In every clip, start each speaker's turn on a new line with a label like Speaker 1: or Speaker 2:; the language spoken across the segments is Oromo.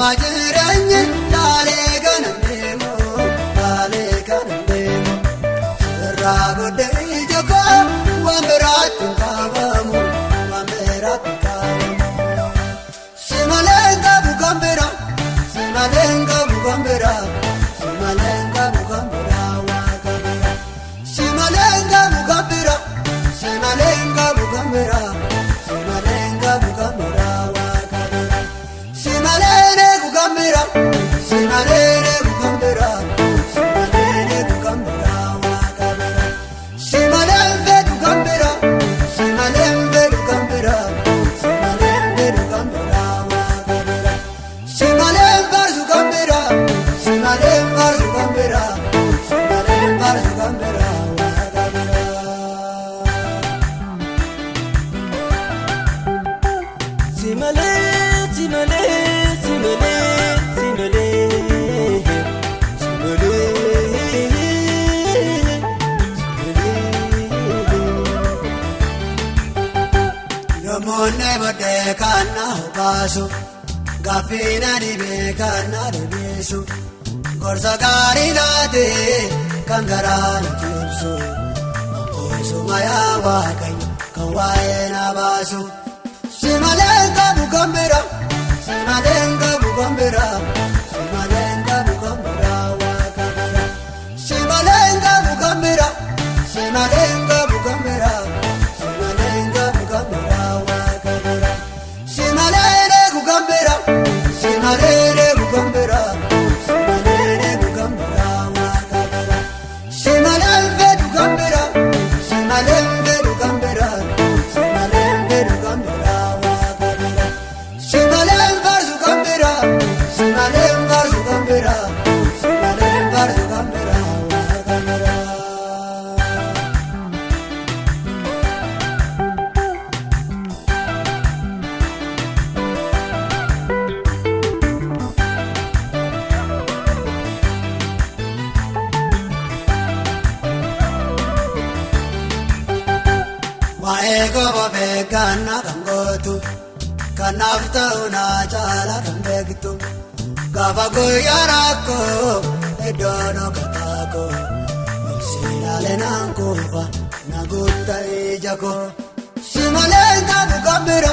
Speaker 1: Majirani lale ganamemo, lale ganamemo. Ragode ijoko, wamberat kabamu, wamberat kabamu. Simalenga bukambera, simalenga bukambera, simalenga bukambera wakabera. Simalenga bukambera, simalenga bukambera, simalenga bukambera wakabera. Simalene bukambera, simalene bukambera, simalene bukambera wakabera. Simalenve bukambera, simalenve bukambera, simalenve bukambera wakabera. Simalenva bukambera, simalenva bukambera, simalenva bukambera wakabera.
Speaker 2: Simale, simale, simale, simale, simale,
Speaker 1: Namoonni baddee kana hubaasu, gaaffina dhibee kana deebisu. Gorsa gaarii laatee kan garaa na jibsu. Maqoosuma yaa Waaqayyo kan waa'ee na baasu. Simalenga bukambera, simalenga bukambera, simalenga bukambera wakabera. Simalenga bukambera, simalenga bukambera, simalenga bukambera wakabera. Simalene bukambera, simalene bukambera, simalene bukambera wakabera. Simalenve bukambera, simalenve bukambera, simalenve bukambera. Simalenva bukambera, simalenva bukambera, simalenva bukambera wakabera. Waa'ee goba beekana kan gootu, kanaaf ta'u naa caala kan beektu. Gaafa guyyaa rakkoo iddoon hokkataa koo, obsiilaalee naan kuufa na guutta ija koo. Simalenga bukambera,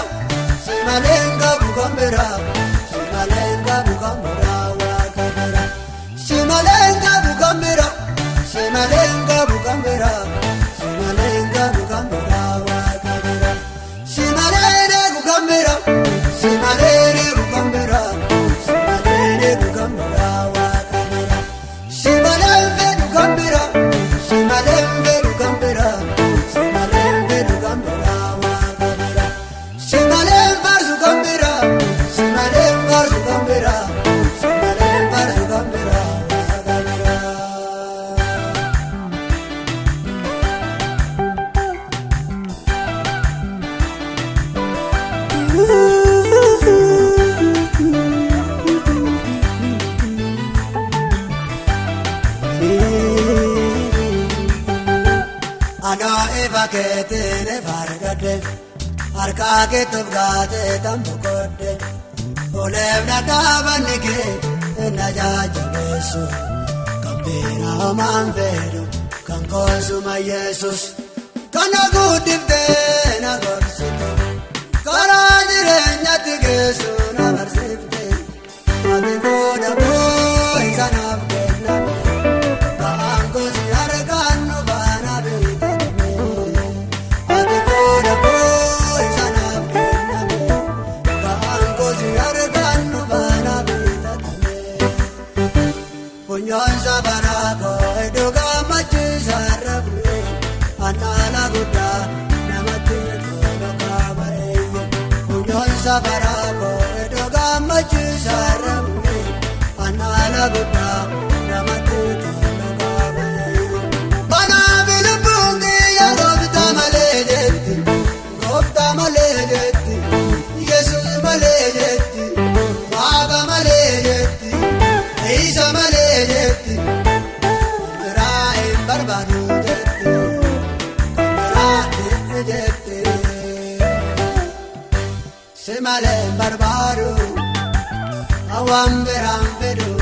Speaker 1: simalenga bukambera, simalenga bukambera wakabera. Simalenga bukambera, simalenga bukambera, simalenga bukambera wakabera. Simalene bukambera, simalene bukambera, simalene bukambera wakabera. Simalenve bukambera, simalenve bukambera, simalenve bukambera wakabera. Simalenva bukambera, simalenva bukambera, simalenva bukambera wakabera. Anoo ifa keetiin ifa argadde, harkaa keetuuf gaatee tan boqodde. Oleef na dhaabanni kee na jajjabeessu, kan beena homaan fedhu kan koosuma Yesus. Kan na guddiftee na gorsitu, karaa jireenyatti geessu na barsiifte. Ati booda koo isa naaf kenname, ba'aan gosi harkaan nu baana beekame. Ati booda koo isa naaf kenname, ba'aan gosi harkaan nu baana beekame. Funyoon safaraa koo iddoo gammachiisa irra bu'ee, annaala guddaa namatti tola kaaba'eeyye. Funyoon safaraa koo iddoo gammachiisa irra bu'ee, annaala guddaa namatti tola kaaba'eeyye. Kanaaf lubbuun kiyya gooftaa malee jetti, gooftaa malee jetti, Yesuus malee jetti, Waaqa malee jetti, Isa malee jetti. Biraa hin barbaadu jetti, biraa hin jetti. Si malee hin barbaadu, awaan biraan fedhu